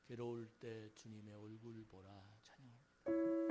괴로울 때 주님의 얼굴 보라 찬양합니다.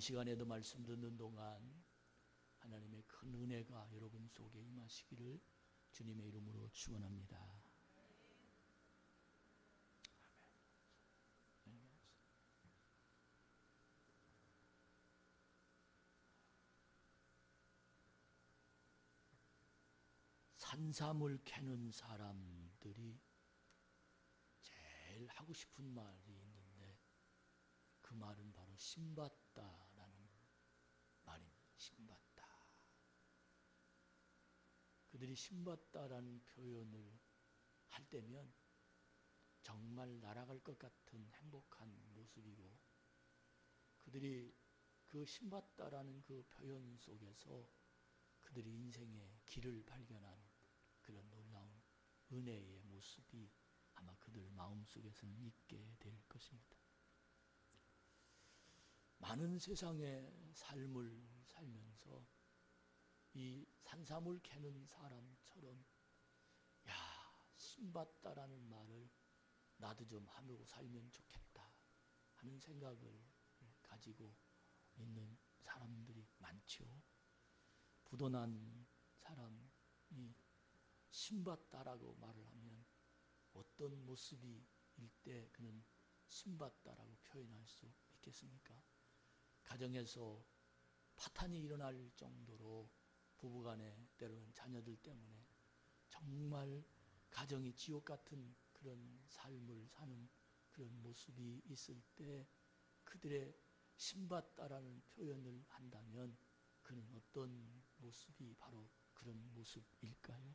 시간에도 말씀 듣는 동안 하나님의 큰 은혜가 여러분 속에 임하시기를 주님의 이름으로 축원합니다. 산삼을 캐는 사람들이 제일 하고 싶은 말이 있는데 그 말은 바로 신받다라는 말입니다. 신받다. 그들이 신받다라는 표현을 할 때면 정말 날아갈 것 같은 행복한 모습이고, 그들이 그 신받다라는 그 표현 속에서 그들이 인생의 길을 발견한 그런 놀라운 은혜의 모습이 아마 그들 마음속에서는 있게 될 것입니다. 많은 세상의 삶을 살면서 이 산삼을 캐는 사람처럼 신받다라는 말을 나도 좀 하고 살면 좋겠다 하는 생각을 가지고 있는 사람들이 많죠. 부도난 사람이 신받다라고 말을 하면 어떤 모습일 때 그는 신받다라고 표현할 수 있겠습니까? 가정에서 파탄이 일어날 정도로 부부간에 때로는 자녀들 때문에 정말 가정이 지옥 같은 그런 삶을 사는 그런 모습이 있을 때 그들의 신받다라는 표현을 한다면 그는 어떤 모습이 바로 그런 모습일까요?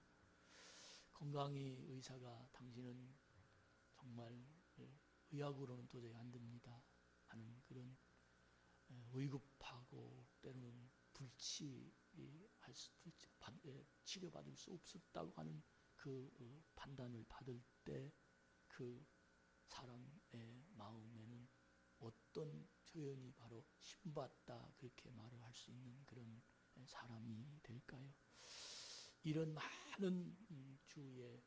건강히 의사가 당신은 정말 의학으로는 도저히 안 됩니다 하는 그런 의급하고 때로는 치료받을 수 없었다고 하는 그 판단을 받을 때 그 사람의 마음에는 어떤 표현이 바로 신받다 그렇게 말을 할 수 있는 그런 사람이 될까요? 이런 많은 주위에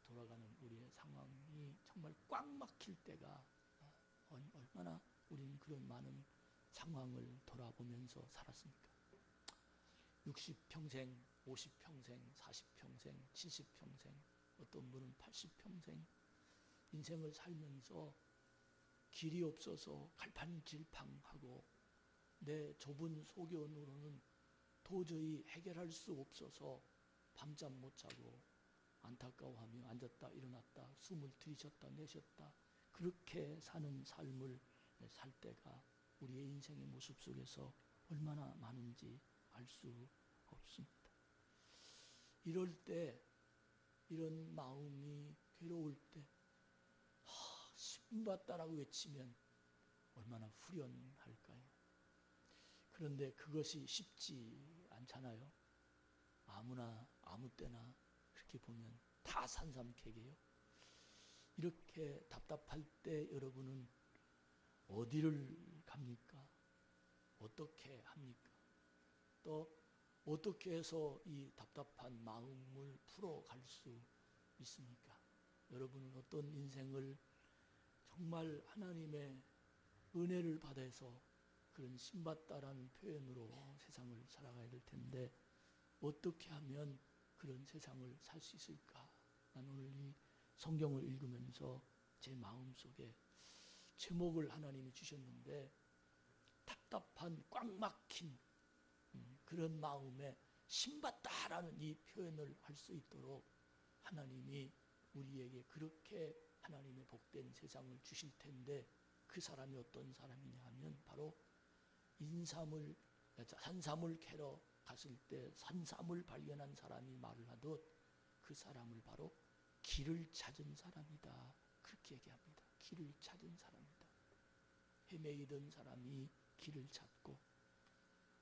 돌아가는 우리의 상황이 정말 꽉 막힐 때가 얼마나 우리는 그런 많은 상황을 돌아보면서 살았습니까? 60평생, 50평생, 40평생, 70평생, 어떤 분은 80평생 인생을 살면서 길이 없어서 갈팡질팡하고 내 좁은 소견으로는 도저히 해결할 수 없어서 밤잠 못 자고 안타까워하며 앉았다 일어났다 숨을 들이셨다 내셨다 그렇게 사는 삶을 살 때가 우리의 인생의 모습 속에서 얼마나 많은지 알 수 없습니다. 이럴 때, 이런 마음이 괴로울 때 신받다라고 외치면 얼마나 후련할까요? 그런데 그것이 쉽지 않잖아요. 아무나 아무 때나 그렇게 보면 다 산삼캐게요. 이렇게 답답할 때 여러분은 어디를 갑니까? 어떻게 합니까? 또 어떻게 해서 이 답답한 마음을 풀어갈 수 있습니까? 여러분은 어떤 인생을 정말 하나님의 은혜를 받아서 그런 신받다라는 표현으로 세상을 살아가야 될 텐데 어떻게 하면 그런 세상을 살 수 있을까? 난 오늘 이 성경을 읽으면서 제 마음속에 제목을 하나님이 주셨는데 답답한 꽉 막힌 그런 마음에 신받다라는 이 표현을 할 수 있도록 하나님이 우리에게 그렇게 하나님의 복된 세상을 주실 텐데 그 사람이 어떤 사람이냐 하면 바로 산삼을 캐러 갔을 때 산삼을 발견한 사람이 말을 하듯 그 사람을 바로 길을 찾은 사람이다. 그렇게 얘기합니다. 길을 찾은 사람이다. 헤매이던 사람이 길을 찾고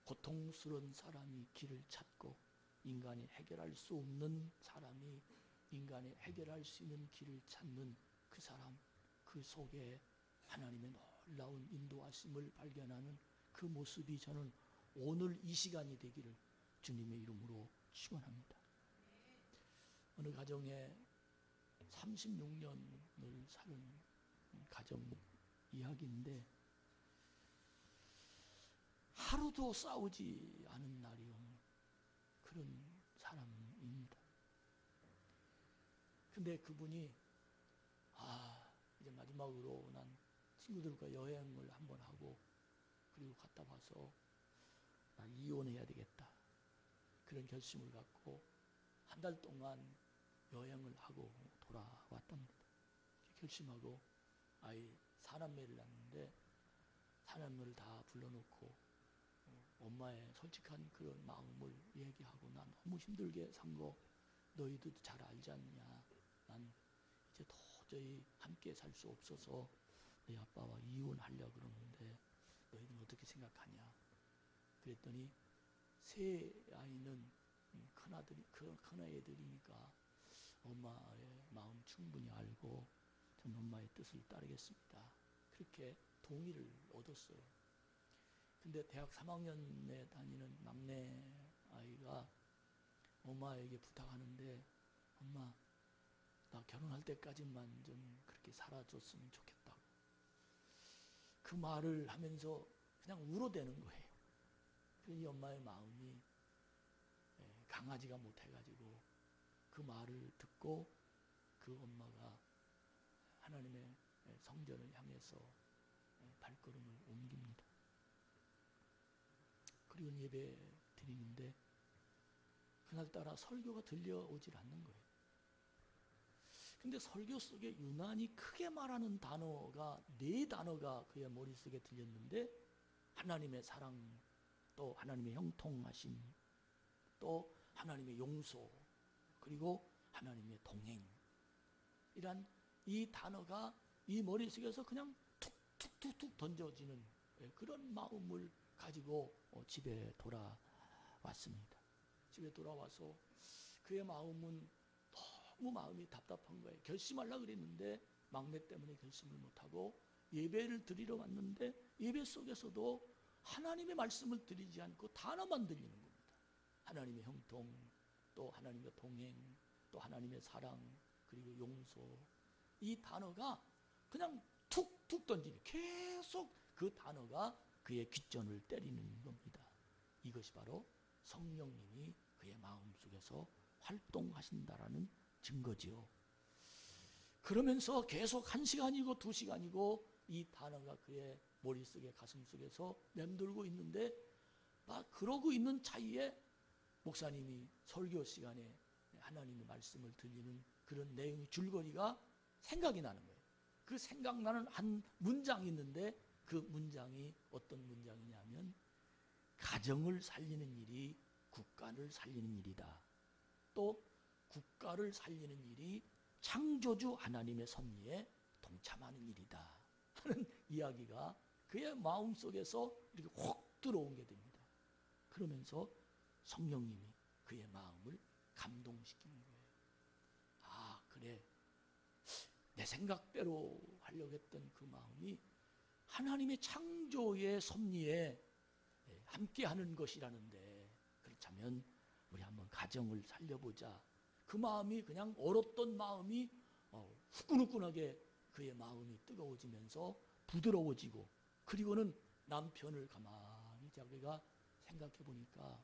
고통스러운 사람이 길을 찾고 인간이 해결할 수 없는 사람이 인간이 해결할 수 있는 길을 찾는 그 사람, 그 속에 하나님의 놀라운 인도하심을 발견하는 그 모습이 저는 오늘 이 시간이 되기를 주님의 이름으로 축원합니다. 어느 가정에 36년을 사는 가정 이야기인데 하루도 싸우지 않은 날이 없는 그런 사람입니다. 근데 그분이 이제 마지막으로 난 친구들과 여행을 한번 하고 그리고 갔다 와서 나 이혼해야 되겠다. 그런 결심을 갖고 한 달 동안 여행을 하고 돌아왔답니다. 결심하고 아이 사남매를 낳는데 사남매를 다 불러놓고 엄마의 솔직한 그런 마음을 얘기하고 난 너무 힘들게 산 거 너희들도 잘 알지 않냐. 난 이제 도저히 함께 살 수 없어서 너희 아빠와 이혼하려고 그러는데 너희는 어떻게 생각하냐. 그랬더니 세 아이는 큰아이들이니까 엄마의 마음 충분히 알고 전 엄마의 뜻을 따르겠습니다. 그렇게 동의를 얻었어요. 근데 대학 3학년에 다니는 막내 아이가 엄마에게 부탁하는데 엄마 나 결혼할 때까지만 좀 그렇게 살아줬으면 좋겠다고. 그 말을 하면서 그냥 울어대는 거예요. 이 엄마의 마음이 강하지가 못해가지고 그 말을 듣고 그 엄마가 하나님의 성전을 향해서 발걸음을 옮깁니다. 그리고 예배 드리는데 그날따라 설교가 들려오질 않는 거예요. 근데 설교 속에 유난히 크게 말하는 단어가 4단어가 그의 머릿속에 들렸는데 하나님의 사랑, 또 하나님의 형통하심, 또 하나님의 용서, 그리고 하나님의 동행. 이란 이 단어가 이 머릿속에서 그냥 툭툭툭툭 던져지는 그런 마음을 가지고 집에 돌아왔습니다. 집에 돌아와서 그의 마음은 너무 마음이 답답한 거예요. 결심하려고 그랬는데 막내 때문에 결심을 못하고 예배를 드리러 왔는데 예배 속에서도 하나님의 말씀을 드리지 않고 단어만 들리는 겁니다. 하나님의 형통, 또 하나님의 동행, 또 하나님의 사랑, 그리고 용서. 이 단어가 그냥 툭툭 던지는, 계속 그 단어가 그의 귓전을 때리는 겁니다. 이것이 바로 성령님이 그의 마음속에서 활동하신다라는 증거지요. 그러면서 계속 1시간이고 2시간이고 이 단어가 그의 머릿속에 가슴속에서 맴돌고 있는데 막 그러고 있는 차이에 목사님이 설교 시간에 하나님의 말씀을 들리는 그런 내용의 줄거리가 생각이 나는 거예요. 그 생각나는 한 문장이 있는데 그 문장이 어떤 문장이냐면 가정을 살리는 일이 국가를 살리는 일이다. 또 국가를 살리는 일이 창조주 하나님의 섭리에 동참하는 일이다 하는 이야기가 그의 마음속에서 이렇게 확 들어온 게 됩니다. 그러면서 성령님이 그의 마음을 감동시키는 거예요. 아, 그래. 내 생각대로 하려고 했던 그 마음이 하나님의 창조의 섭리에 함께하는 것이라는데, 그렇다면 우리 한번 가정을 살려보자. 그 마음이 그냥 얼었던 마음이 후끈후끈하게 그의 마음이 뜨거워지면서 부드러워지고, 그리고는 남편을 가만히 자기가 생각해 보니까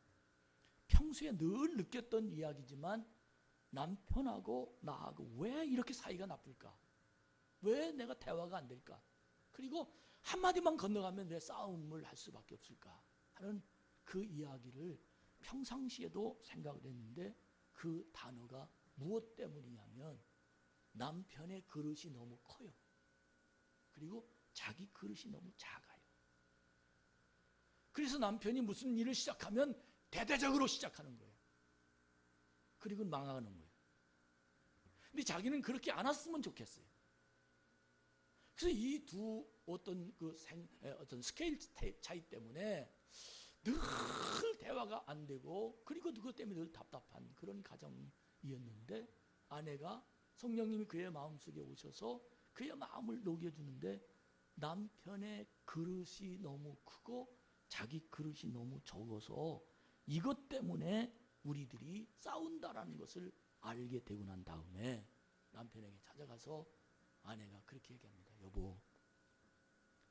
평소에 늘 느꼈던 이야기지만 남편하고 나하고 왜 이렇게 사이가 나쁠까? 왜 내가 대화가 안 될까? 그리고 한마디만 건너가면 왜 싸움을 할 수밖에 없을까? 하는 그 이야기를 평상시에도 생각을 했는데, 그 단어가 무엇 때문이냐면 남편의 그릇이 너무 커요. 그리고 자기 그릇이 너무 작아요. 그래서 남편이 무슨 일을 시작하면 대대적으로 시작하는 거예요. 그리고 망하는 거예요. 근데 자기는 그렇게 안 왔으면 좋겠어요. 그래서 이 두 어떤 스케일 차이 때문에 늘 대화가 안 되고, 그리고 그것 때문에 늘 답답한 그런 가정이었는데, 아내가 성령님이 그의 마음속에 오셔서 그의 마음을 녹여주는데, 남편의 그릇이 너무 크고 자기 그릇이 너무 적어서 이것 때문에 우리들이 싸운다라는 것을 알게 되고 난 다음에 남편에게 찾아가서 아내가 그렇게 얘기합니다. 여보,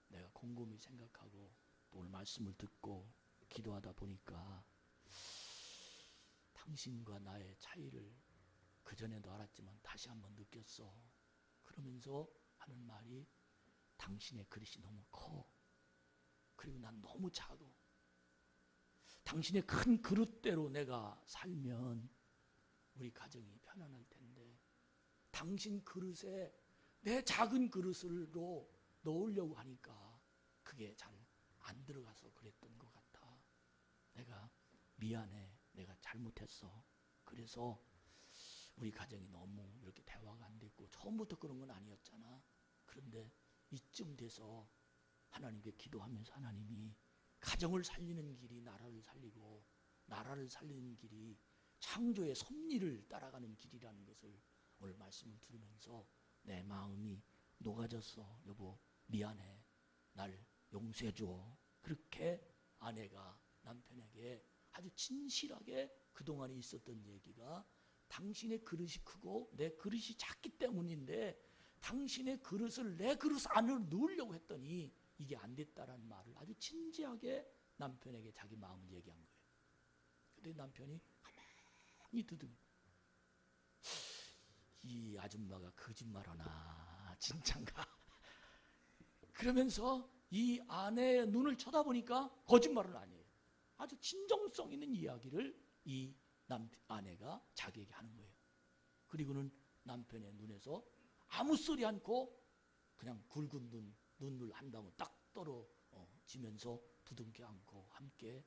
내가 곰곰이 생각하고 또 오늘 말씀을 듣고 기도하다 보니까 당신과 나의 차이를 그전에도 알았지만 다시 한번 느꼈어. 그러면서 하는 말이, 당신의 그릇이 너무 커. 그리고 난 너무 작어. 당신의 큰 그릇대로 내가 살면 우리 가정이 편안할 텐데, 당신 그릇에 내 작은 그릇으로 넣으려고 하니까 그게 잘 안 들어가서 그랬던 것 같아. 내가 미안해. 내가 잘못했어. 그래서 우리 가정이 너무 이렇게 대화가 안 됐고, 처음부터 그런 건 아니었잖아. 그런데 이쯤 돼서 하나님께 기도하면서 하나님이 가정을 살리는 길이 나라를 살리고, 나라를 살리는 길이 창조의 섭리를 따라가는 길이라는 것을 오늘 말씀을 들으면서 내 마음이 녹아졌어. 여보, 미안해. 날 용서해줘. 그렇게 아내가 남편에게 아주 진실하게 그동안에 있었던 얘기가, 당신의 그릇이 크고 내 그릇이 작기 때문인데 당신의 그릇을 내 그릇 안으로 넣으려고 했더니 이게 안 됐다라는 말을 아주 진지하게 남편에게 자기 마음을 얘기한 거예요. 근데 남편이 가만히 두둥, 이 아줌마가 거짓말하나 진짠가? 그러면서 이 아내의 눈을 쳐다보니까 거짓말은 아니에요. 아주 진정성 있는 이야기를 이 아내가 자기에게 하는 거예요. 그리고는 남편의 눈에서 아무 소리 않고 그냥 굵은 눈물 한 방울 딱 떨어지면서 부둥켜 안고 함께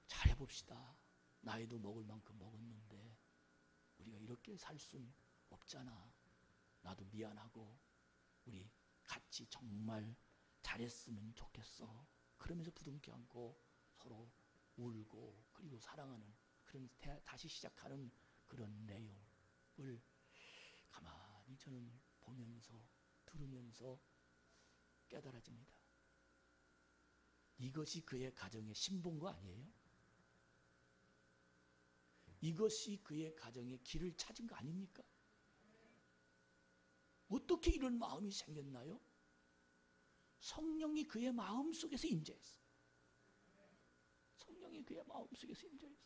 잘해봅시다. 나이도 먹을 만큼 먹었는데 우리가 이렇게 살 순 없잖아. 나도 미안하고 우리 같이 정말 잘했으면 좋겠어. 그러면서 부둥켜 안고 서로 울고, 그리고 사랑하는 그런 다시 시작하는 그런 내용을 가만히 저는 보면서 들으면서 깨달아집니다. 이것이 그의 가정의 신봉거 아니에요? 이것이 그의 가정의 길을 찾은 거 아닙니까? 어떻게 이런 마음이 생겼나요? 성령이 그의 마음속에서 임재했어요. 성령이 그의 마음속에서 임재했어요.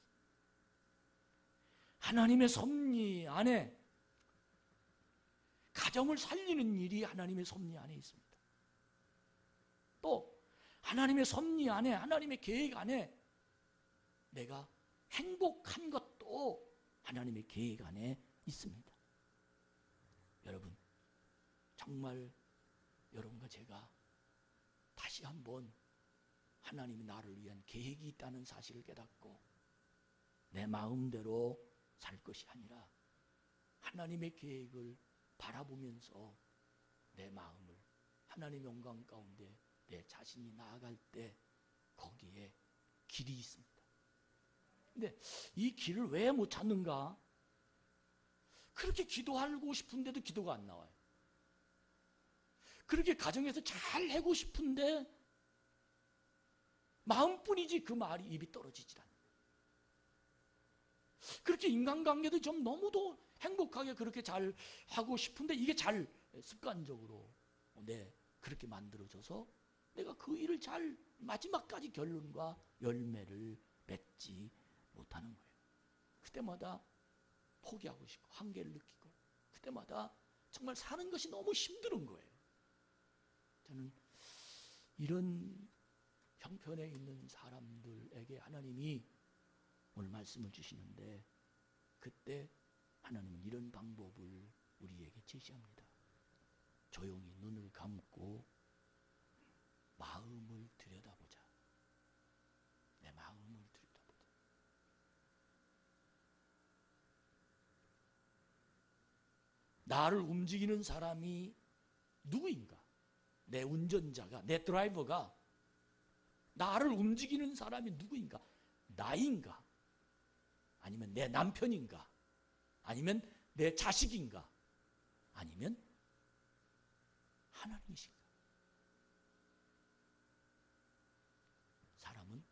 하나님의 섭리 안에, 가정을 살리는 일이 하나님의 섭리 안에 있습니다. 또 하나님의 섭리 안에, 하나님의 계획 안에 내가 행복한 것도 하나님의 계획 안에 있습니다. 여러분, 정말 여러분과 제가 다시 한번 하나님이 나를 위한 계획이 있다는 사실을 깨닫고 내 마음대로 살 것이 아니라 하나님의 계획을 바라보면서 내 마음을 하나님의 영광 가운데 내 자신이 나아갈 때 거기에 길이 있습니다. 근데 이 길을 왜 못 찾는가? 그렇게 기도하고 싶은데도 기도가 안 나와요. 그렇게 가정에서 잘 하고 싶은데 마음뿐이지 그 말이 입이 떨어지질 않아요. 그렇게 인간관계도 좀 너무도 행복하게 그렇게 잘 하고 싶은데 이게 잘 습관적으로 그렇게 만들어져서 내가 그 일을 잘 마지막까지 결론과 열매를 맺지 못하는 거예요. 그때마다 포기하고 싶고 한계를 느끼고 그때마다 정말 사는 것이 너무 힘든 거예요. 저는 이런 형편에 있는 사람들에게 하나님이 오늘 말씀을 주시는데 그때 하나님은 이런 방법을 우리에게 제시합니다. 조용히 눈을 감고 마음을 들여다보자. 내 마음을 들여다보자. 나를 움직이는 사람이 누구인가? 내 운전자가, 내 드라이버가 나를 움직이는 사람이 누구인가? 나인가? 아니면 내 남편인가? 아니면 내 자식인가? 아니면 하나님이신가? 사람은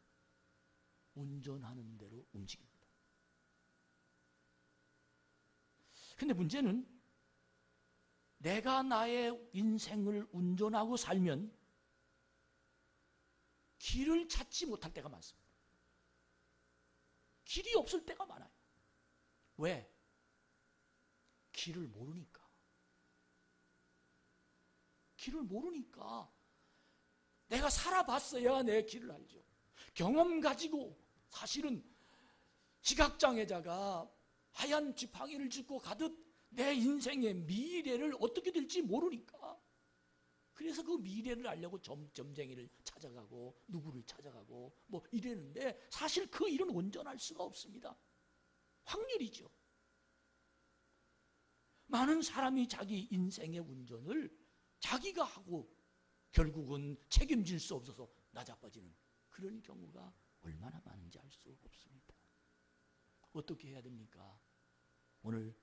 운전하는 대로 움직입니다. 근데 문제는 내가 나의 인생을 운전하고 살면 길을 찾지 못할 때가 많습니다. 길이 없을 때가 많아요. 왜? 길을 모르니까. 길을 모르니까 내가 살아봤어야 내 길을 알죠. 경험 가지고 사실은 지각장애자가 하얀 지팡이를 짚고 가듯 내 인생의 미래를 어떻게 될지 모르니까 그래서 그 미래를 알려고 점쟁이를 찾아가고 누구를 찾아가고 뭐 이랬는데 사실 그 일은 온전할 수가 없습니다. 확률이죠. 많은 사람이 자기 인생의 운전을 자기가 하고 결국은 책임질 수 없어서 나자빠지는 그런 경우가 얼마나 많은지 알 수 없습니다. 어떻게 해야 됩니까? 오늘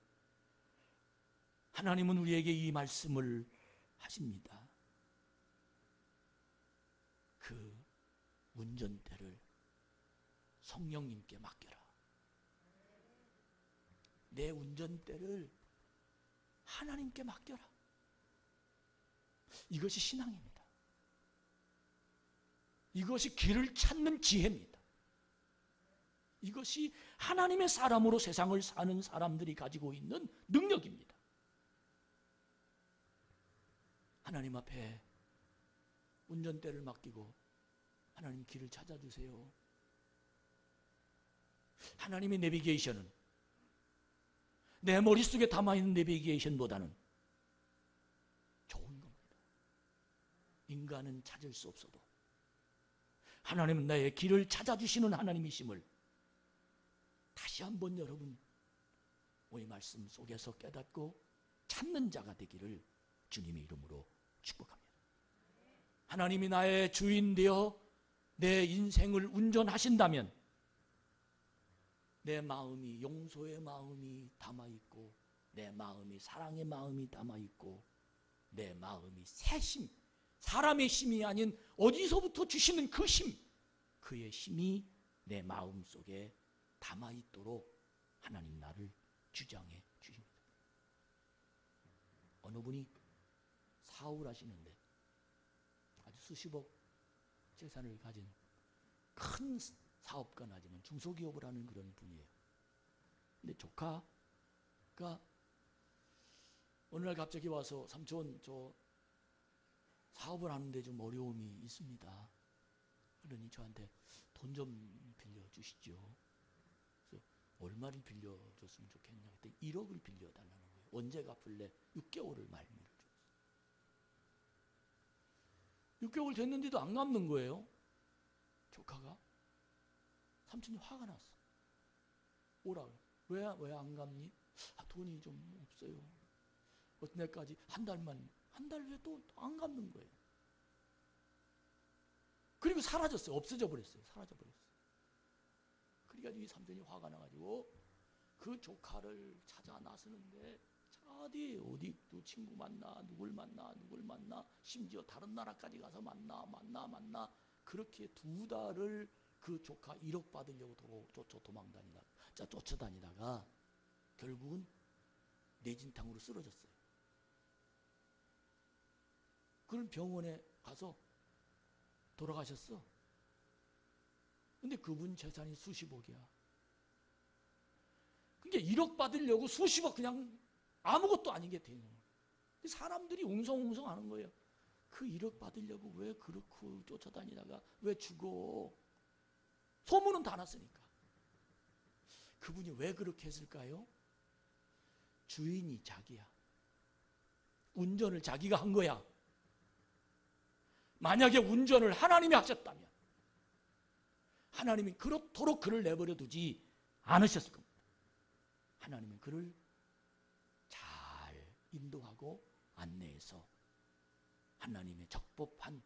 하나님은 우리에게 이 말씀을 하십니다. 그 운전대를 성령님께 맡겨라. 내 운전대를 하나님께 맡겨라. 이것이 신앙입니다. 이것이 길을 찾는 지혜입니다. 이것이 하나님의 사람으로 세상을 사는 사람들이 가지고 있는 능력입니다. 하나님 앞에 운전대를 맡기고 하나님 길을 찾아주세요. 하나님의 내비게이션은 내 머릿속에 담아있는 내비게이션보다는 좋은 겁니다. 인간은 찾을 수 없어도 하나님은 나의 길을 찾아주시는 하나님이심을 다시 한번 여러분 오늘 말씀 속에서 깨닫고 찾는 자가 되기를 주님의 이름으로 축복합니다. 하나님이 나의 주인 되어 내 인생을 운전하신다면 내 마음이 용서의 마음이 담아있고 내 마음이 사랑의 마음이 담아있고 내 마음이 새 힘, 사람의 힘이 아닌 어디서부터 주시는 그 힘, 그의 힘이 내 마음 속에 담아있도록 하나님 나를 주장해 주십니다. 어느 분이 사업하시는데 아주 수십억 재산을 가진 큰 사업가는 하지만 중소기업을 하는 그런 분이에요. 근데 조카가 어느 날 갑자기 와서 삼촌 저 사업을 하는데 좀 어려움이 있습니다. 그러니 저한테 돈 좀 빌려주시죠. 그래서 얼마를 빌려줬으면 좋겠냐 했더니 1억을 빌려달라는 거예요. 언제 갚을래? 6개월을 말미를 줬어요. 6개월 됐는데도 안 갚는 거예요. 조카가. 삼촌이 화가 났어. 오라 그래. 왜 안 갚니? 돈이 좀 없어요. 어떤 날까지 한 달 후에 또 안 갚는 거예요. 그리고 사라졌어요. 없어져 버렸어요. 사라져 버렸어요. 그래가지고 이 삼촌이 화가 나가지고 그 조카를 찾아 나서는데 어디 또 친구 만나, 누굴 만나, 심지어 다른 나라까지 가서 만나 그렇게 2달을 그 조카 1억 받으려고 쫓아다니다가 결국은 뇌진탕으로 쓰러졌어요. 그런 병원에 가서 돌아가셨어. 근데 그분 재산이 수십억이야. 그러니까 1억 받으려고 수십억 그냥 아무것도 아닌 게 되는 거예요. 사람들이 웅성웅성 하는 거예요. 그 1억 받으려고 왜 그렇고 쫓아다니다가 왜 죽어? 소문은 다 났으니까. 그분이 왜 그렇게 했을까요? 주인이 자기야. 운전을 자기가 한 거야. 만약에 운전을 하나님이 하셨다면 하나님이 그렇도록 그를 내버려 두지 않으셨을 겁니다. 하나님은 그를 잘 인도하고 안내해서 하나님의 적법한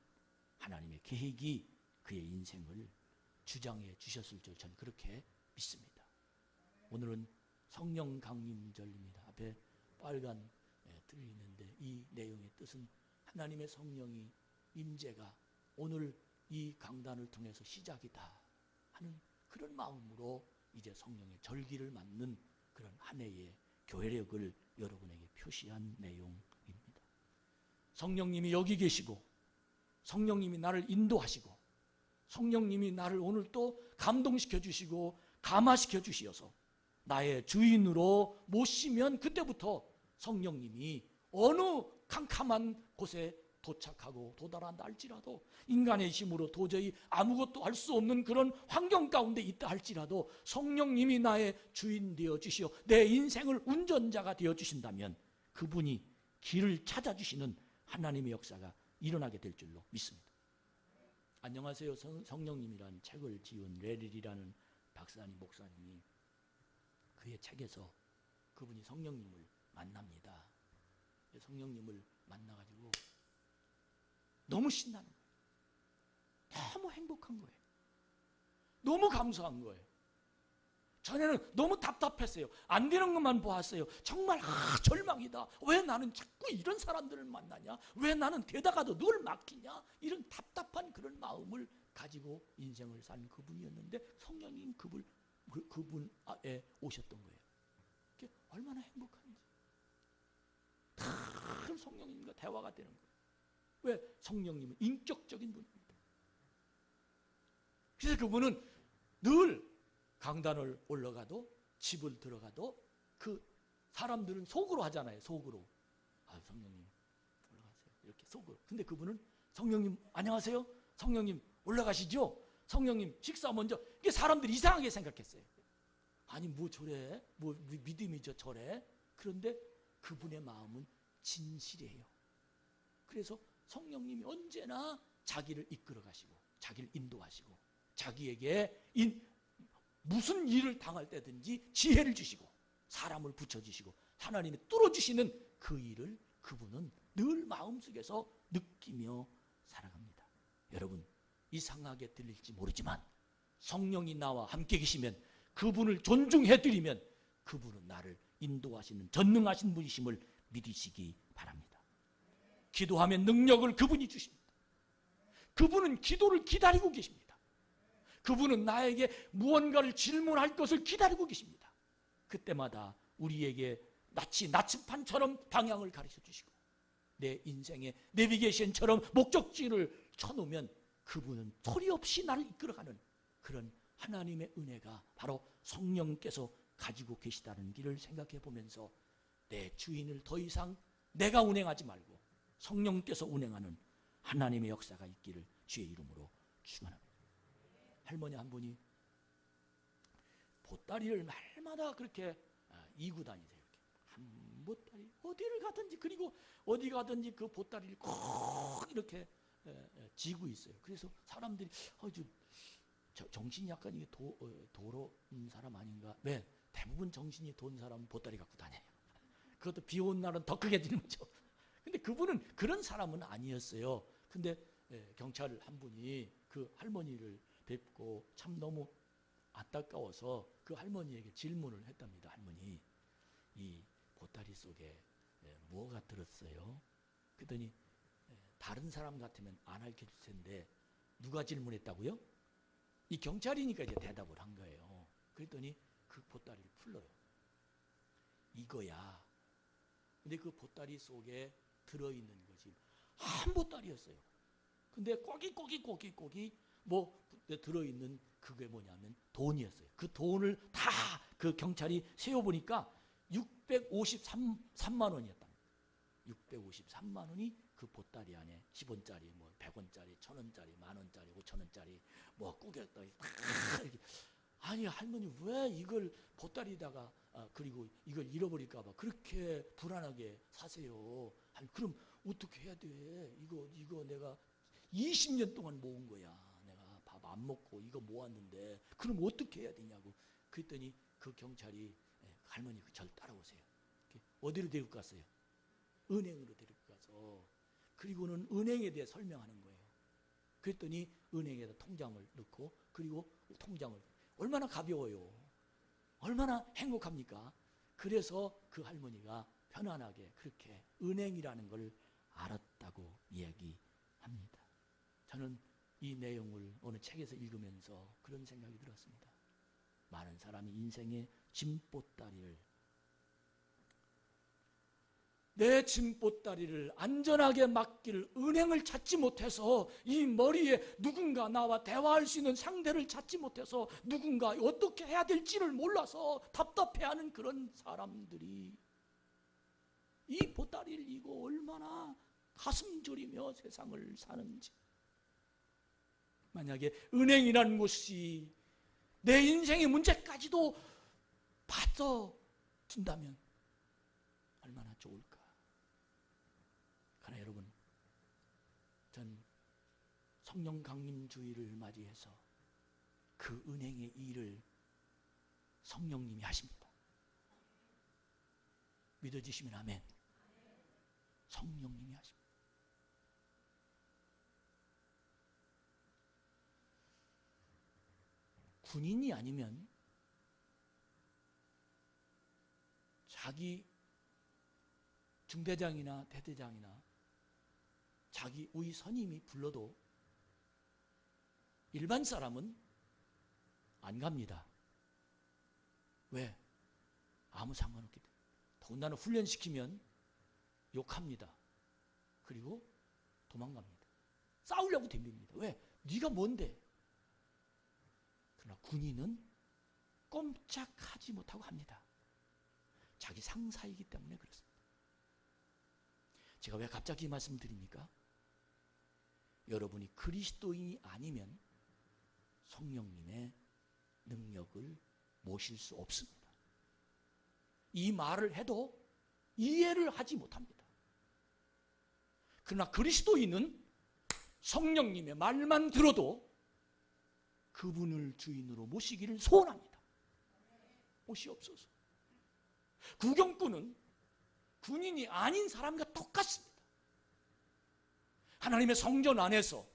하나님의 계획이 그의 인생을 주장해 주셨을 줄 저는 그렇게 믿습니다. 오늘은 성령 강림절입니다. 앞에 빨간 뜰이 있는데 이 내용의 뜻은 하나님의 성령이 임재가 오늘 이 강단을 통해서 시작이다 하는 그런 마음으로 이제 성령의 절기를 맞는 그런 한 해의 교회력을 여러분에게 표시한 내용입니다. 성령님이 여기 계시고 성령님이 나를 인도하시고 성령님이 나를 오늘 또 감동시켜 주시고 감화시켜 주시어서 나의 주인으로 모시면 그때부터 성령님이 어느 캄캄한 곳에 도착하고 도달한다 할지라도 인간의 힘으로 도저히 아무것도 할 수 없는 그런 환경 가운데 있다 할지라도 성령님이 나의 주인 되어 주시어 내 인생을 운전자가 되어 주신다면 그분이 길을 찾아주시는 하나님의 역사가 일어나게 될 줄로 믿습니다. 안녕하세요. 성령님이라는 책을 지은 레릴이라는 박사님 목사님이 그의 책에서 그분이 성령님을 만납니다. 성령님을 만나가지고 너무 신나는 거예요. 너무 행복한 거예요. 너무 감사한 거예요. 전에는 너무 답답했어요. 안 되는 것만 보았어요. 정말 절망이다. 왜 나는 자꾸 이런 사람들을 만나냐? 왜 나는 되다가도 늘 막히냐? 이런 답답한 그런 마음을 가지고 인생을 산 그분이었는데 성령님 그분에 오셨던 거예요. 얼마나 행복한지. 다 성령님과 대화가 되는 거예요. 왜? 성령님은 인격적인 분입니다. 그래서 그분은 늘 강단을 올라가도 집을 들어가도 그 사람들은 속으로 하잖아요. 속으로. 성령님 올라가세요. 이렇게 속으로. 근데 그분은 성령님 안녕하세요. 성령님 올라가시죠. 성령님 식사 먼저. 이게 사람들이 이상하게 생각했어요. 아니 뭐 저래? 뭐 믿음이 저래? 그런데 그분의 마음은 진실이에요. 그래서 성령님이 언제나 자기를 이끌어 가시고 자기를 인도하시고 자기에게 무슨 일을 당할 때든지 지혜를 주시고 사람을 붙여주시고 하나님이 뚫어주시는 그 일을 그분은 늘 마음속에서 느끼며 살아갑니다. 여러분 이상하게 들릴지 모르지만 성령이 나와 함께 계시면 그분을 존중해드리면 그분은 나를 인도하시는 전능하신 분이심을 믿으시기 바랍니다. 기도하면 능력을 그분이 주십니다. 그분은 기도를 기다리고 계십니다. 그분은 나에게 무언가를 질문할 것을 기다리고 계십니다. 그때마다 우리에게 나침판처럼 방향을 가르쳐 주시고 내 인생의 내비게이션처럼 목적지를 쳐놓으면 그분은 소리 없이 나를 이끌어가는 그런 하나님의 은혜가 바로 성령께서 가지고 계시다는 길을 생각해 보면서 내 주인을 더 이상 내가 운행하지 말고 성령께서 운행하는 하나님의 역사가 있기를 주의 이름으로 축원합니다. 할머니 한 분이 보따리를 날마다 그렇게 이고 다니세요. 한 보따리 어디를 가든지 그리고 어디 가든지 그 보따리를 꼭 이렇게 지고 있어요. 그래서 사람들이 정신이 약간 이게 도로운 사람 아닌가? 왜? 대부분 정신이 돈 사람은 보따리 갖고 다녀요. 그것도 비 오는 날은 더 크게 지는 거죠. 근데 그분은 그런 사람은 아니었어요. 근데 경찰 한 분이 그 할머니를 뵙고 참 너무 안타까워서 그 할머니에게 질문을 했답니다. 할머니, 이 보따리 속에 뭐가 들었어요? 그랬더니 다른 사람 같으면 안 알려줄 텐데 누가 질문했다고요? 이 경찰이니까 이제 대답을 한 거예요. 그랬더니 그 보따리를 풀러요. 이거야. 근데 그 보따리 속에 들어있는 것이 한 보따리였어요. 근데 꼬기 뭐 들어있는 그게 뭐냐면 돈이었어요. 그 돈을 다 그 경찰이 세어보니까 653만 원이었답니다. 653만 원이 그 보따리 안에 10원짜리, 뭐 100원짜리, 1000원짜리, 만원짜리, 5000원짜리 뭐 꾸겼더니 아니 할머니 왜 이걸 보따리다가 그리고 이걸 잃어버릴까봐 그렇게 불안하게 사세요. 아니 그럼 어떻게 해야 돼? 이거 내가 20년 동안 모은 거야. 내가 밥 안 먹고 이거 모았는데 그럼 어떻게 해야 되냐고. 그랬더니 그 경찰이 할머니 절 따라오세요. 어디로 데리고 갔어요? 은행으로 데리고 가서 그리고는 은행에 대해 설명하는 거예요. 그랬더니 은행에다 통장을 넣고 그리고 통장을 얼마나 가벼워요. 얼마나 행복합니까? 그래서 그 할머니가 편안하게 그렇게 은행이라는 걸 알았다고 이야기합니다. 저는 이 내용을 어느 책에서 읽으면서 그런 생각이 들었습니다. 많은 사람이 인생의 짐보따리를 내 짐보따리를 안전하게 맡길 은행을 찾지 못해서 이 머리에 누군가 나와 대화할 수 있는 상대를 찾지 못해서 누군가 어떻게 해야 될지를 몰라서 답답해하는 그런 사람들이 이 보따리를 이고 얼마나 가슴 졸이며 세상을 사는지. 만약에 은행이라는 곳이 내 인생의 문제까지도 받아준다면 얼마나 좋을까. 그러나 여러분, 전 성령 강림 주일을 맞이해서 그 은행의 일을 성령님이 하십니다. 믿어지시면 아멘. 성령님이 하십니다. 군인이 아니면 자기 중대장이나 대대장이나 자기 의 선임이 불러도 일반 사람은 안 갑니다. 왜? 아무 상관없기 때문에. 더군다나 훈련시키면 욕합니다. 그리고 도망갑니다. 싸우려고 덤빕니다. 왜? 네가 뭔데? 그러나 군인은 꼼짝하지 못하고 합니다. 자기 상사이기 때문에 그렇습니다. 제가 왜 갑자기 이 말씀 드립니까? 여러분이 그리스도인이 아니면 성령님의 능력을 모실 수 없습니다. 이 말을 해도 이해를 하지 못합니다. 그러나 그리스도인은 성령님의 말만 들어도 그분을 주인으로 모시기를 소원합니다. 모시옵소서. 구경꾼은 군인이 아닌 사람과 똑같습니다. 하나님의 성전 안에서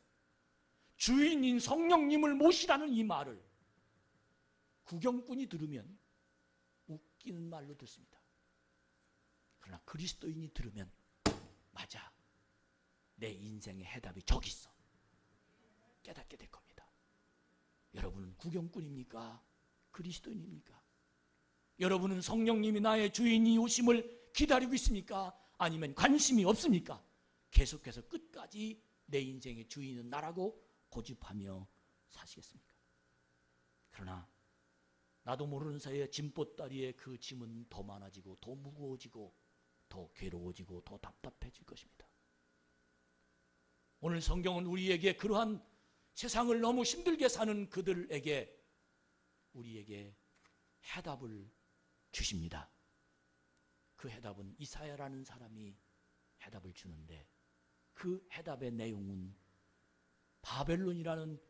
주인인 성령님을 모시라는 이 말을 구경꾼이 들으면 웃기는 말로 듣습니다. 그러나 그리스도인이 들으면 맞아, 내 인생의 해답이 저기 있어 깨닫게 될 겁니다. 여러분은 구경꾼입니까? 그리스도인입니까? 여러분은 성령님이 나의 주인이 오심을 기다리고 있습니까? 아니면 관심이 없습니까? 계속해서 끝까지 내 인생의 주인은 나라고 고집하며 사시겠습니까? 그러나 나도 모르는 사이에 짐보따리에 그 짐은 더 많아지고 더 무거워지고 더 괴로워지고 더 답답해질 것입니다. 오늘 성경은 우리에게 그러한 세상을 너무 힘들게 사는 그들에게 우리에게 해답을 주십니다. 그 해답은 이사야라는 사람이 해답을 주는데 그 해답의 내용은 바벨론이라는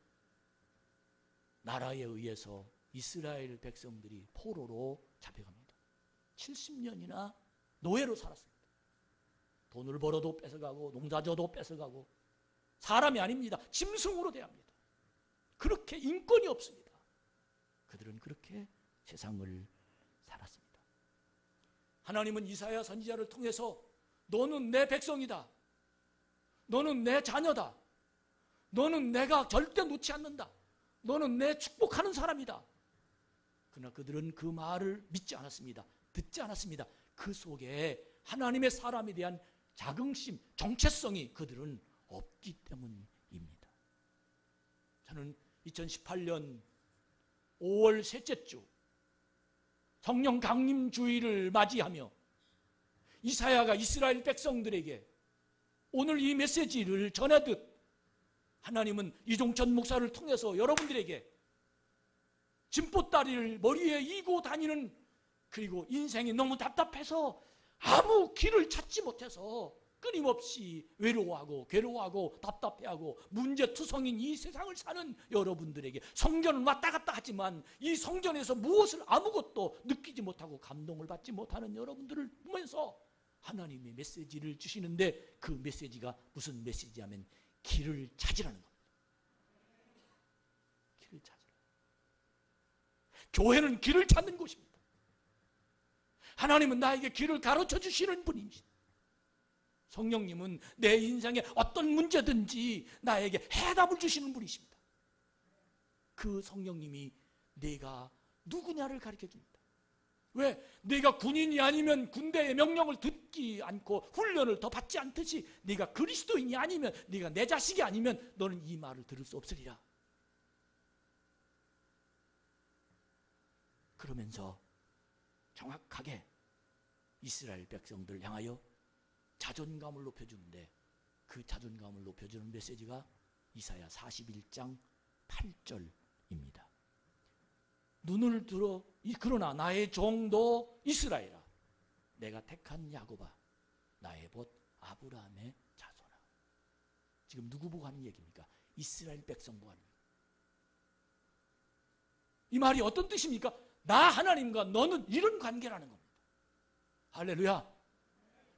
나라에 의해서 이스라엘 백성들이 포로로 잡혀갑니다. 70년이나 노예로 살았습니다. 돈을 벌어도 뺏어가고 농사져도 뺏어가고 사람이 아닙니다. 짐승으로 대합니다. 그렇게 인권이 없습니다. 그들은 그렇게 세상을 살았습니다. 하나님은 이사야 선지자를 통해서 너는 내 백성이다. 너는 내 자녀다. 너는 내가 절대 놓지 않는다. 너는 내 축복하는 사람이다. 그러나 그들은 그 말을 믿지 않았습니다. 듣지 않았습니다. 그 속에 하나님의 사람에 대한 자긍심, 정체성이 그들은 없기 때문입니다. 저는 2018년 5월 셋째 주 성령 강림 주일을 맞이하며 이사야가 이스라엘 백성들에게 오늘 이 메시지를 전하듯 하나님은 이종천 목사를 통해서 여러분들에게 짐보따리를 머리에 이고 다니는, 그리고 인생이 너무 답답해서 아무 길을 찾지 못해서 끊임없이 외로워하고 괴로워하고 답답해하고 문제투성인 이 세상을 사는 여러분들에게 성전은 왔다 갔다 하지만 이 성전에서 무엇을 아무것도 느끼지 못하고 감동을 받지 못하는 여러분들을 보면서 하나님의 메시지를 주시는데, 그 메시지가 무슨 메시지냐면 길을 찾으라는 겁니다. 길을 찾으라. 교회는 길을 찾는 곳입니다. 하나님은 나에게 길을 가르쳐 주시는 분이십니다. 성령님은 내 인생에 어떤 문제든지 나에게 해답을 주시는 분이십니다. 그 성령님이 내가 누구냐를 가르쳐 줍니다. 왜? 네가 군인이 아니면 군대의 명령을 듣지 않고 훈련을 더 받지 않듯이 네가 그리스도인이 아니면, 네가 내 자식이 아니면 너는 이 말을 들을 수 없으리라. 그러면서 정확하게 이스라엘 백성들을 향하여 자존감을 높여주는데, 그 자존감을 높여주는 메시지가 이사야 41장 8절입니다. 눈을 들어 그러나 나의 종도 이스라엘아, 내가 택한 야곱아, 나의 벗 아브라함의 자손아. 지금 누구 보고 하는 얘기입니까? 이스라엘 백성 보고 하는 얘기입니다. 이 말이 어떤 뜻입니까? 나 하나님과 너는 이런 관계라는 겁니다. 할렐루야.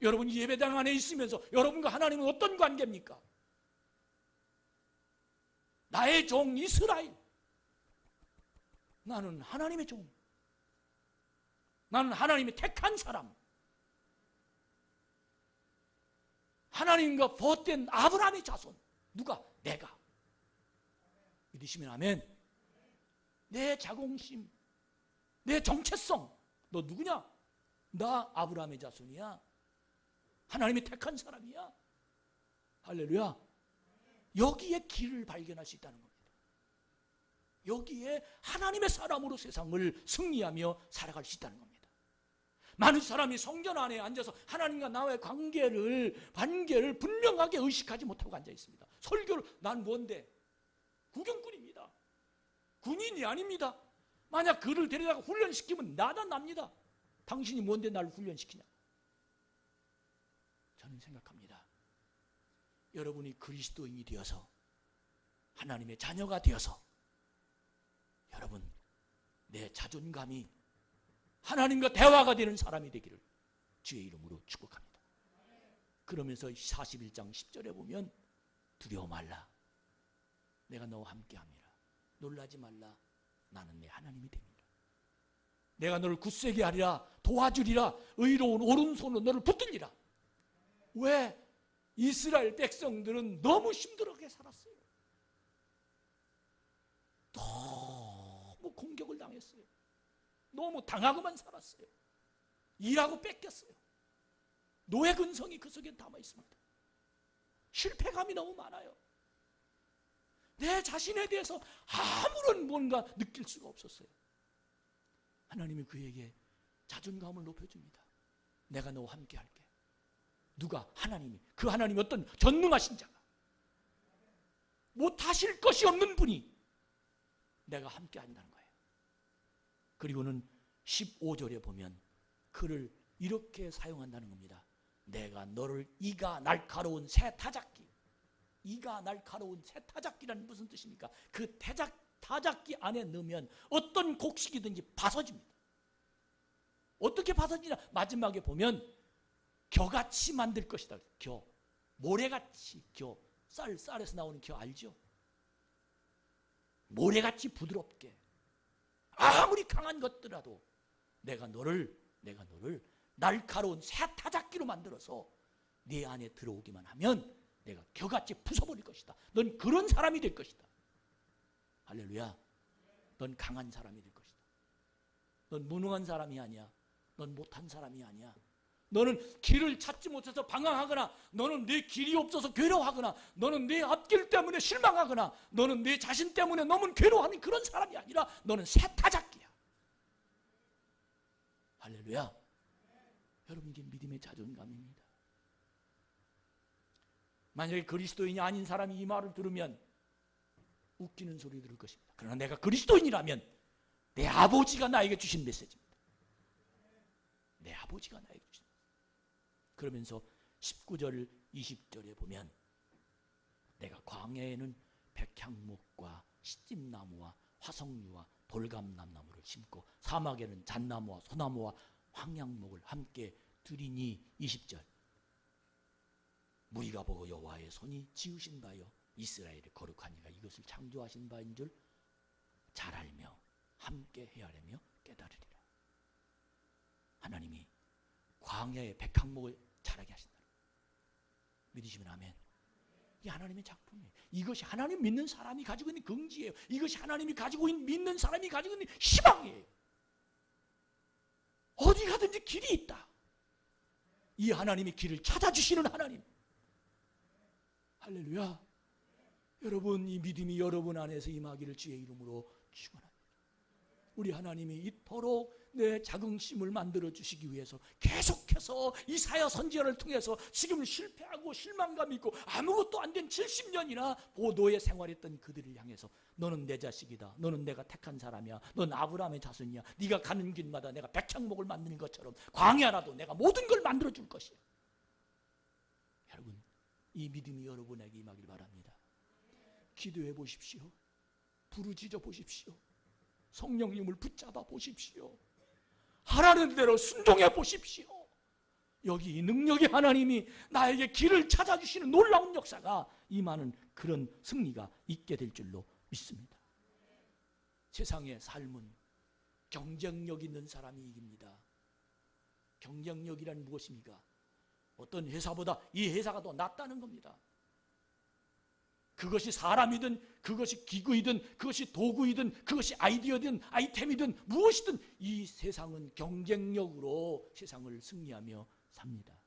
여러분 예배당 안에 있으면서 여러분과 하나님은 어떤 관계입니까? 나의 종 이스라엘, 나는 하나님의 종, 나는 하나님의 택한 사람, 하나님과 벗된 아브라함의 자손. 누가? 내가. 믿으시면 아멘. 내 자긍심, 내 정체성, 너 누구냐? 나 아브라함의 자손이야. 하나님이 택한 사람이야. 할렐루야. 여기에 길을 발견할 수 있다는 겁니다. 여기에 하나님의 사람으로 세상을 승리하며 살아갈 수 있다는 겁니다. 많은 사람이 성전 안에 앉아서 하나님과 나와의 관계를 분명하게 의식하지 못하고 앉아 있습니다. 설교를, 난 뭔데? 구경꾼입니다. 군인이 아닙니다. 만약 그를 데려다가 훈련시키면 나답니다. 당신이 뭔데 나를 훈련시키냐? 저는 생각합니다. 여러분이 그리스도인이 되어서 하나님의 자녀가 되어서 여러분 내 자존감이 하나님과 대화가 되는 사람이 되기를 주의 이름으로 축복합니다. 그러면서 41장 10절에 보면 두려워 말라, 내가 너와 함께함이라. 놀라지 말라, 나는 내 하나님이 됩니다. 내가 너를 굳세게 하리라, 도와주리라, 의로운 오른손으로 너를 붙들리라. 왜? 이스라엘 백성들은 너무 힘들게 살았어요. 너무 공격을 당했어요. 너무 당하고만 살았어요. 일하고 뺏겼어요. 노예 근성이 그 속에 담아 있습니다. 실패감이 너무 많아요. 내 자신에 대해서 아무런 뭔가 느낄 수가 없었어요. 하나님이 그에게 자존감을 높여줍니다. 내가 너와 함께 할게. 누가? 하나님이. 그 하나님이 어떤 전능하신 자가, 못하실 것이 없는 분이 내가 함께 한다는 거예요. 그리고는 15절에 보면 그를 이렇게 사용한다는 겁니다. 내가 너를 이가 날카로운 새 타작기, 이가 날카로운 새 타작기라는 무슨 뜻입니까? 그 타작기 안에 넣으면 어떤 곡식이든지 벗어집니다. 어떻게 벗어지냐? 마지막에 보면 겨같이 만들 것이다. 겨, 모래같이 겨, 쌀에서 나오는 겨 알죠? 모래같이 부드럽게. 아무리 강한 것들라도 내가 너를 날카로운 새 타작기로 만들어서 네 안에 들어오기만 하면 내가 겨같이 부숴버릴 것이다. 넌 그런 사람이 될 것이다. 할렐루야. 넌 강한 사람이 될 것이다. 넌 무능한 사람이 아니야. 넌 못한 사람이 아니야. 너는 길을 찾지 못해서 방황하거나, 너는 내 길이 없어서 괴로워하거나, 너는 내 앞길 때문에 실망하거나, 너는 내 자신 때문에 너무 괴로워하는 그런 사람이 아니라 너는 새 타작기야. 할렐루야. 여러분, 이게 믿음의 자존감입니다. 만약에 그리스도인이 아닌 사람이 이 말을 들으면 웃기는 소리 들을 것입니다. 그러나 내가 그리스도인이라면 내 아버지가 나에게 주신 메시지입니다. 내 아버지가 나에게 주신 메시지. 그러면서 19절 20절에 보면 내가 광야에는 백향목과 시집나무와 화석류와 돌감나무를 심고 사막에는 잣나무와 소나무와 황양목을 함께 두리니 20절 무리가 보고 여호와의 손이 지으신 바여 이스라엘의 거룩한 이가 이것을 창조하신 바인 줄 잘 알며 함께 헤아리며 깨달으리라. 하나님이 광야의 백향목을 자라게 하신다. 믿으시면 아멘. 이게 하나님의 작품이에요. 이것이 하나님 믿는 사람이 가지고 있는 긍지예요. 이것이 하나님이 가지고 있는 믿는 사람이 가지고 있는 희망이에요. 어디 가든지 길이 있다. 이 하나님이 길을 찾아주시는 하나님. 할렐루야. 여러분, 이 믿음이 여러분 안에서 임하기를 주의 이름으로 축원합니다. 우리 하나님이 이토록 내 자긍심을 만들어 주시기 위해서 계속해서 이사야 선지자를 통해서 지금 실패하고 실망감 있고 아무것도 안 된 70년이나 보도에 생활했던 그들을 향해서 너는 내 자식이다. 너는 내가 택한 사람이야. 넌 아브라함의 자손이야. 네가 가는 길마다 내가 백향목을 만드는 것처럼 광야라도 내가 모든 걸 만들어 줄 것이야. 여러분, 이 믿음이 여러분에게 임하길 바랍니다. 기도해 보십시오. 부르짖어 보십시오. 성령님을 붙잡아 보십시오. 하라는 대로 순종해 보십시오. 여기 이 능력의 하나님이 나에게 길을 찾아주시는 놀라운 역사가 임하는 그런 승리가 있게 될 줄로 믿습니다. 세상의 삶은 경쟁력 있는 사람이 이깁니다. 경쟁력이란 무엇입니까? 어떤 회사보다 이 회사가 더 낫다는 겁니다. 그것이 사람이든 그것이 기구이든 그것이 도구이든 그것이 아이디어든 아이템이든 무엇이든 이 세상은 경쟁력으로 세상을 승리하며 삽니다.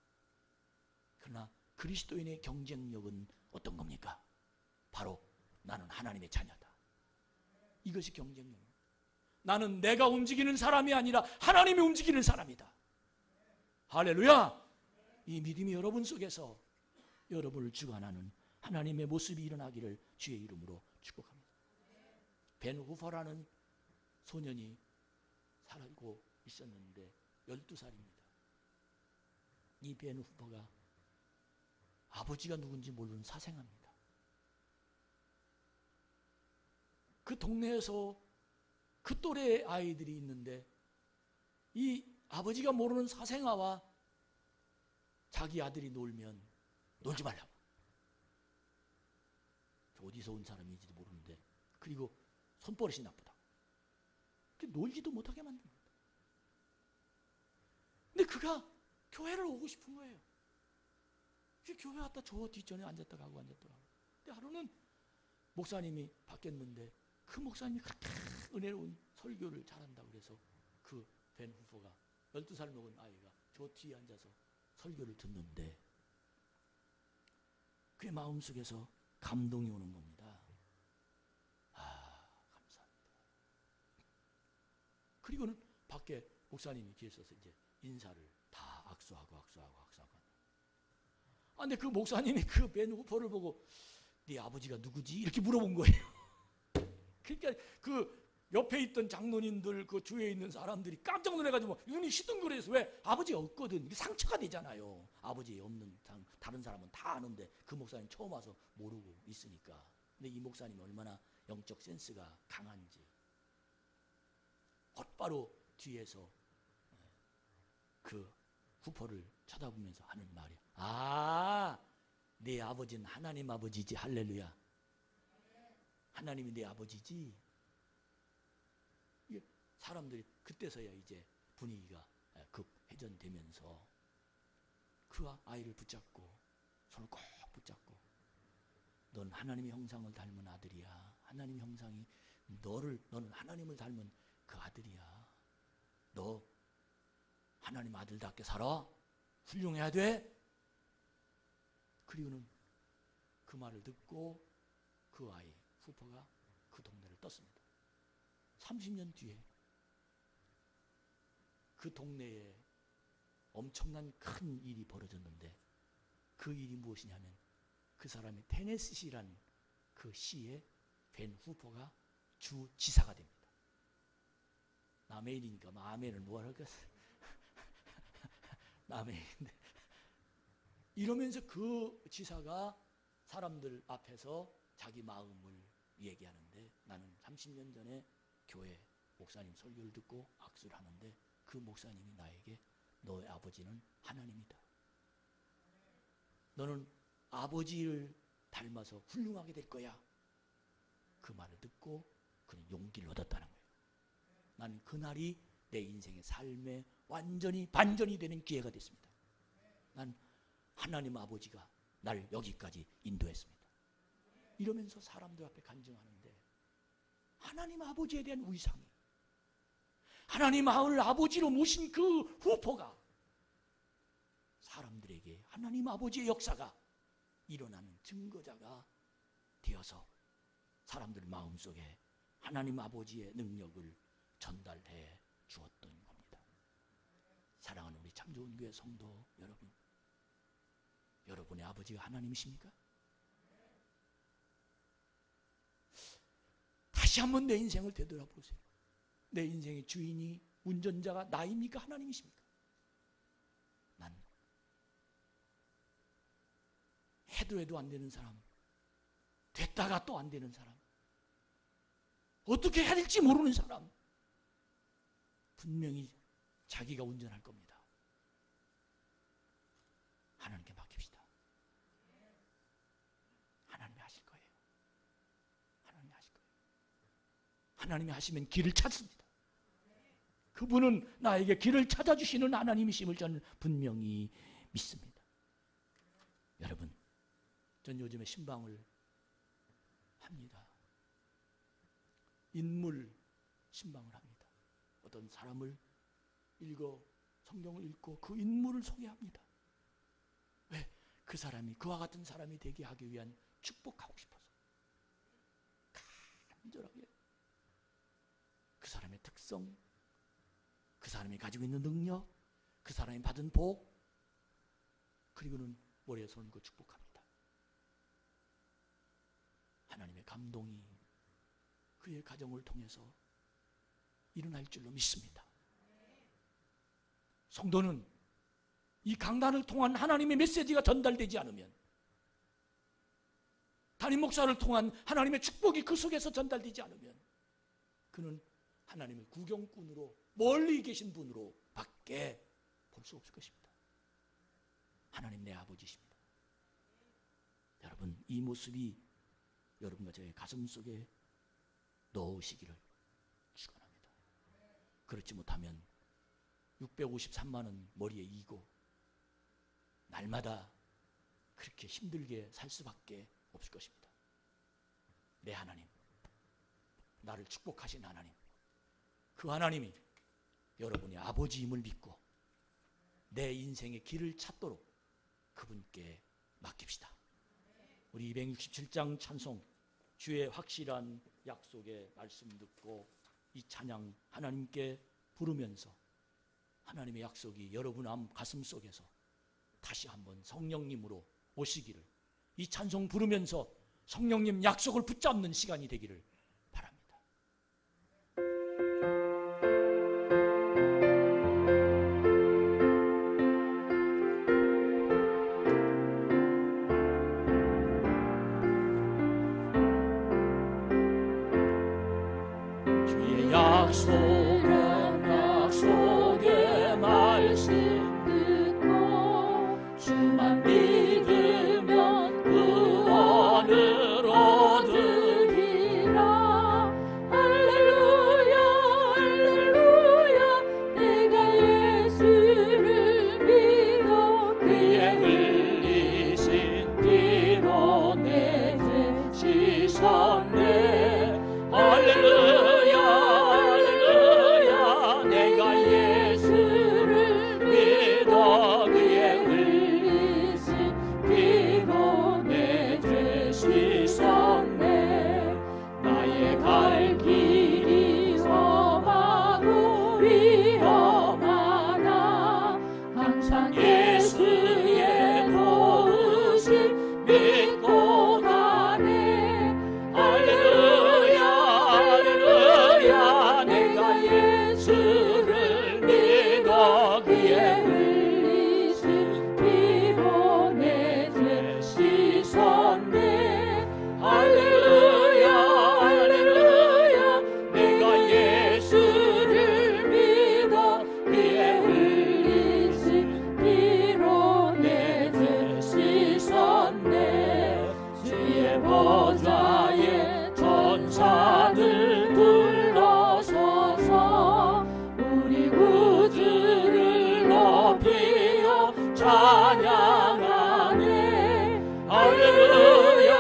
그러나 그리스도인의 경쟁력은 어떤 겁니까? 바로 나는 하나님의 자녀다. 이것이 경쟁력입니다. 나는 내가 움직이는 사람이 아니라 하나님이 움직이는 사람이다. 할렐루야. 이 믿음이 여러분 속에서 여러분을 주관하는 하나님의 모습이 일어나기를 주의 이름으로 축복합니다. 벤 후퍼라는 소년이 살고 있었는데 12살입니다. 이 벤 후퍼가 아버지가 누군지 모르는 사생아입니다. 그 동네에서 그 또래의 아이들이 있는데 이 아버지가 모르는 사생아와 자기 아들이 놀면 놀지 말라고. 어디서 온 사람인지도 모르는데, 그리고 손버릇이 나쁘다. 놀지도 못하게 만든 겁니다. 근데 그가 교회를 오고 싶은 거예요. 교회 왔다 저 뒷전에 앉았다 가고 앉았다 가고. 근데 하루는 목사님이 바뀌었는데 그 목사님이 그렇게 은혜로운 설교를 잘한다고 그래서 그 벤 후퍼가 12살 먹은 아이가 저 뒤에 앉아서 설교를 듣는데 그의 마음속에서 감동이 오는 겁니다. 아, 감사합니다. 그리고는 밖에 목사님이 뒤에 서서 이제 인사를 다 악수하고. 아, 근데 그 목사님이 그 벤 후퍼를 보고 네 아버지가 누구지? 이렇게 물어본 거예요. 그러니까 그 옆에 있던 장로님들, 그 주위에 있는 사람들이 깜짝 놀래가지고 눈이 시둥그레서. 왜? 아버지가 없거든. 상처가 되잖아요. 아버지 없는 다른 사람은 다 아는데 그 목사님 처음 와서 모르고 있으니까. 근데 이 목사님이 얼마나 영적 센스가 강한지 곧바로 뒤에서 그 후포를 쳐다보면서 하는 말이야. 아, 내 아버지는 하나님 아버지지. 할렐루야. 하나님이 내 아버지지. 사람들이 그때서야 이제 분위기가 급회전되면서 그 아이를 붙잡고 손을 꼭 붙잡고, 넌 하나님의 형상을 닮은 아들이야. 하나님의 형상이 너는 하나님을 닮은 그 아들이야. 너 하나님 아들답게 살아. 훌륭해야 돼. 그리고는 그 말을 듣고 그 아이 후퍼가 그 동네를 떴습니다. 30년 뒤에 그 동네에 엄청난 큰 일이 벌어졌는데, 그 일이 무엇이냐면 그 사람이 테네시시란 그 시에 벤 후퍼가 주지사가 됩니다. 남의 일이니까 아멘을 뭐라 하겠어요. 남의 일인데. 이러면서 그 지사가 사람들 앞에서 자기 마음을 얘기하는데, 나는 30년 전에 교회 목사님 설교를 듣고 악수를 하는데 그 목사님이 나에게 너의 아버지는 하나님이다. 너는 아버지를 닮아서 훌륭하게 될 거야. 그 말을 듣고 그는 용기를 얻었다는 거예요. 나는 그날이 내 인생의 삶의 완전히 반전이 되는 기회가 됐습니다. 난 하나님 아버지가 날 여기까지 인도했습니다. 이러면서 사람들 앞에 간증하는데, 하나님 아버지에 대한 위상이, 하나님 아버지로 모신 그 후포가 사람들에게 하나님 아버지의 역사가 일어나는 증거자가 되어서 사람들 마음속에 하나님 아버지의 능력을 전달해 주었던 겁니다. 사랑하는 우리 참 좋은 교회 성도 여러분, 여러분의 아버지가 하나님이십니까? 다시 한번 내 인생을 되돌아보세요. 내 인생의 주인이, 운전자가 나입니까? 하나님이십니까? 난 해도 안 되는 사람, 됐다가 또 안 되는 사람, 어떻게 해야 될지 모르는 사람, 분명히 자기가 운전할 겁니다. 하나님께 맡깁시다. 하나님이 하실 거예요. 하나님이 하실 거예요. 하나님이 하시면 길을 찾습니다. 그분은 나에게 길을 찾아주시는 하나님이심을 저는 분명히 믿습니다. 여러분, 전 요즘에 신방을 합니다. 인물 신방을 합니다. 어떤 사람을 성경을 읽고 그 인물을 소개합니다. 왜? 그 사람이 그와 같은 사람이 되게 하기 위한 축복하고 싶어서. 간절하게 그 사람의 특성, 그 사람이 가지고 있는 능력, 그 사람이 받은 복, 그리고는 머리에 손을 얹고 축복합니다. 하나님의 감동이 그의 가정을 통해서 일어날 줄로 믿습니다. 성도는 이 강단을 통한 하나님의 메시지가 전달되지 않으면, 담임 목사를 통한 하나님의 축복이 그 속에서 전달되지 않으면, 그는 하나님을 구경꾼으로, 멀리 계신 분으로 밖에 볼 수 없을 것입니다. 하나님 내 아버지십니다. 여러분, 이 모습이 여러분과 저의 가슴 속에 넣으시기를 축원합니다. 그렇지 못하면 653만 원 머리에 이고 날마다 그렇게 힘들게 살 수밖에 없을 것입니다. 내 하나님, 나를 축복하신 하나님, 그 하나님이 여러분의 아버지임을 믿고 내 인생의 길을 찾도록 그분께 맡깁시다. 우리 267장 찬송, 주의 확실한 약속의 말씀 듣고 이 찬양 하나님께 부르면서 하나님의 약속이 여러분 가슴 속에서 다시 한번 성령님으로 오시기를, 이 찬송 부르면서 성령님 약속을 붙잡는 시간이 되기를 바랍니다. 예수를 믿어 그의 흘리신 피로 내 죄 씻었네. 할렐루야 할렐루야. 내가 예수를 믿어 그의 흘리신 피로 내 죄 씻었네. 주의 보좌에 천사들 둘러서서 우리 구주를 높이어 찬양하네. 할렐루야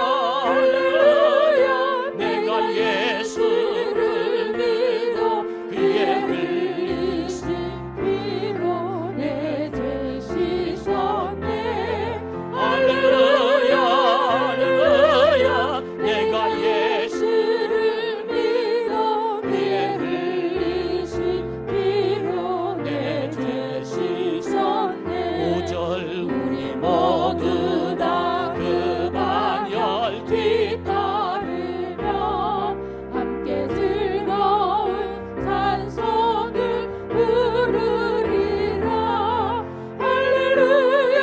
할렐루야. 내가 예수를 믿어 그의 흘리신 피로 내 죄 씻었네. 할렐루야 할렐루야. 내가 예수를 믿어 그의 흘리신 피로 내 죄 씻었네. 5절 우리 모두 다 그 반열 뒤따르며 함께 즐거운 찬송을 부르리라. 할렐루야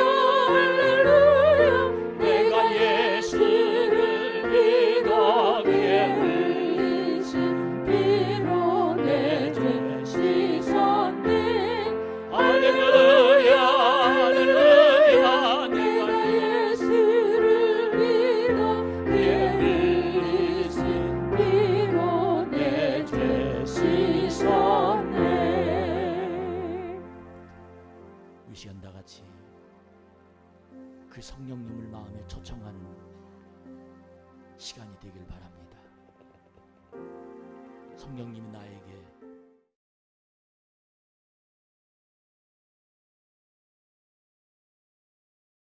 할렐루야. 내가 예수를 믿어 그의 흘리신 피로 내 죄 씻었네. 할렐루야 할렐루야. 내가 예수를 믿어 그의 흘리신 피로 내 죄 씻었네. 이 시간 다 같이 그 성령님을 마음에 초청하는 시간이 되길 바랍니다. 성령님이 나에게